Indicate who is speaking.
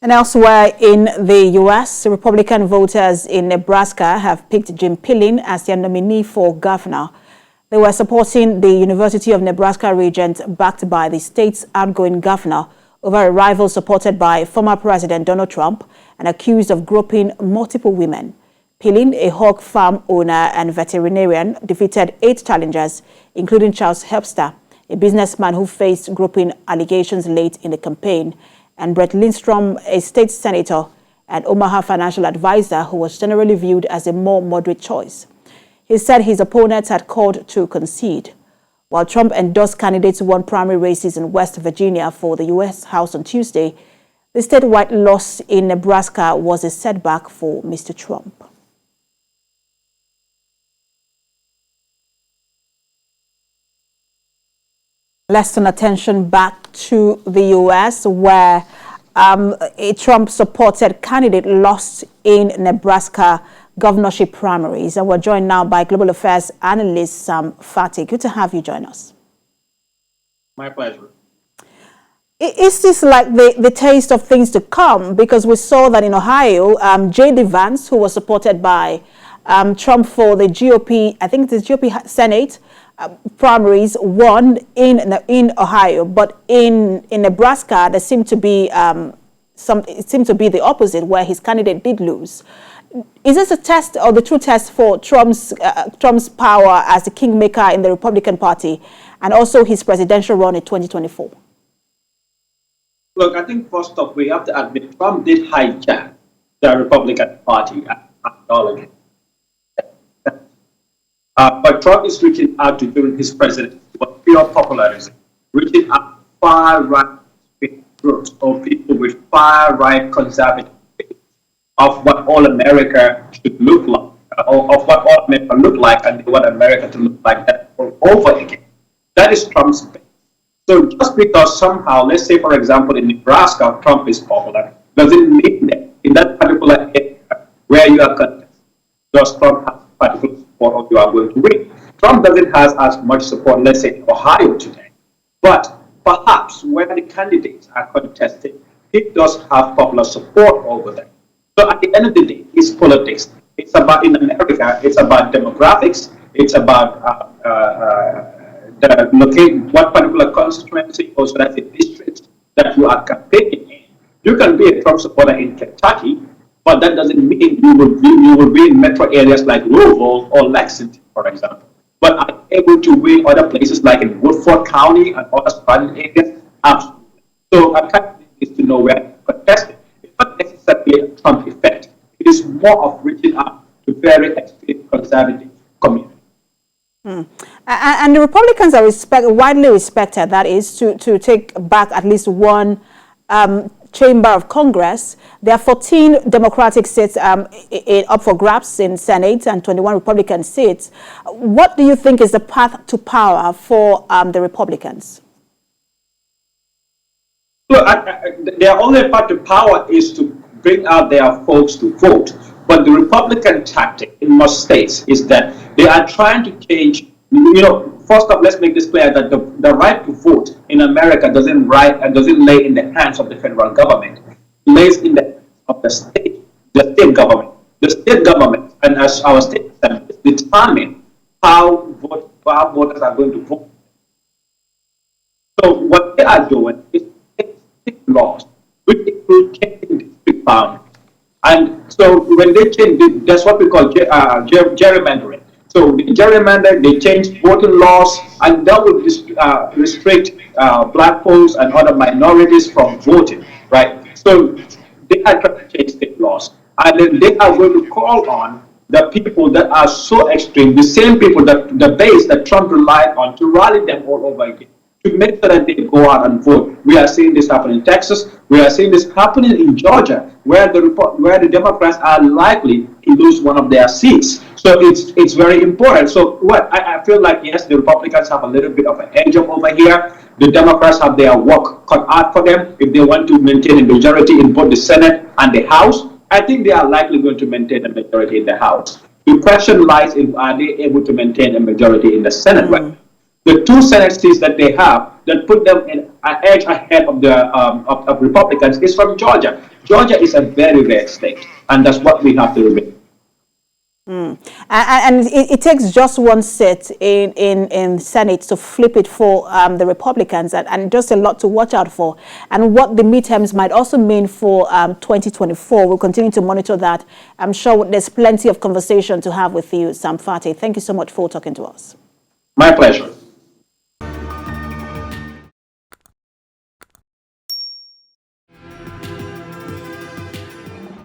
Speaker 1: And elsewhere in the U.S., Republican voters in Nebraska have picked Jim Pillen as their nominee for governor. They were supporting the University of Nebraska regent backed by the state's outgoing governor over a rival supported by former President Donald Trump and accused of groping multiple women. Pillen, a hog farm owner and veterinarian, defeated 8 challengers, including Charles Herbster, a businessman who faced groping allegations late in the campaign, and Brett Lindstrom, a state senator and Omaha financial advisor who was generally viewed as a more moderate choice. He said his opponents had called to concede. While Trump-endorsed candidates won primary races in West Virginia for the U.S. House on Tuesday, the statewide loss in Nebraska was a setback for Mr. Trump. Let's turn attention back to the U.S., where a Trump-supported candidate lost in Nebraska governorship primaries. And we're joined now by global affairs analyst Sam Fatih. Good to have you join us.
Speaker 2: My pleasure.
Speaker 1: Is this like the taste of things to come? Because we saw that in Ohio, J.D. Vance, who was supported by Trump for the GOP, I think it's GOP Senate, primaries won in Ohio, but in Nebraska there seemed to be it seemed to be the opposite, where his candidate did lose. Is this a test or the true test for Trump's power as the kingmaker in the Republican Party and also his presidential run in 2024?
Speaker 2: Look, I think first off we have to admit Trump did hijack the Republican Party ideology. But Trump is reaching out to during his presidency for pure popularism, reaching out far-right groups or people with far-right conservative views of what all America should look like, or of what all America look like, and they want America to look like that all over again. That is Trump's base. So just because somehow, let's say for example in Nebraska, Trump is popular, doesn't mean that in that particular area where you are contesting, does Trump have particular support or you are going to win. Trump doesn't have as much support, let's say, in Ohio today. But perhaps where the candidates are contesting, he does have popular support over them. So at the end of the day, it's politics. It's about, in America, it's about demographics. It's about what particular constituency or so that's a district that you are campaigning in. You can be a Trump supporter in Kentucky, but that doesn't mean you will be in metro areas like Louisville or Lexington, for example. But are you able to win other places like in Woodford County and other surrounding areas? Absolutely. So a candidate needs to know where to contest it. It's not necessarily a Trump effect. It is more of reaching out to very extreme conservative communities.
Speaker 1: And the Republicans are widely respected, that is, to take back at least one chamber of Congress. There are 14 Democratic seats up for grabs in Senate and 21 Republican seats. What do you think is the path to power for the Republicans?
Speaker 2: Look, their only path to power is to bring out their folks to vote. But the Republican tactic in most states is that they are trying to change. First off, let's make this clear that the right to vote in America doesn't lay in the hands of the federal government. It lays in the hands of the state government. The state government and as our state assemblies determine how voters are going to vote. So what they are doing is taking laws, which include changing district boundaries. And so when they change, that's what we call gerrymandering. So the gerrymander, they change voting laws, and that would restrict black folks and other minorities from voting, right? So they are trying to change state laws. And then they are going to call on the people that are so extreme, the same people, that the base that Trump relied on, to rally them all over again, to make sure that they go out and vote. We are seeing this happen in Texas. We are seeing this happening in Georgia, where the Democrats are likely to lose one of their seats. So it's very important. So I feel like, yes, the Republicans have a little bit of an edge up over here. The Democrats have their work cut out for them if they want to maintain a majority in both the Senate and the House. I think they are likely going to maintain a majority in the House. The question lies in, are they able to maintain a majority in the Senate? Right? the 2 Senate seats that they have that put them in an edge ahead of the of Republicans is from Georgia. Georgia is a very red state, and that's what we have to remember.
Speaker 1: And it takes just one seat in Senate to flip it for the Republicans, and just a lot to watch out for. And what the midterms might also mean for 2024, we'll continue to monitor that. I'm sure there's plenty of conversation to have with you, Sam Fatty. Thank you so much for talking to us.
Speaker 2: My pleasure.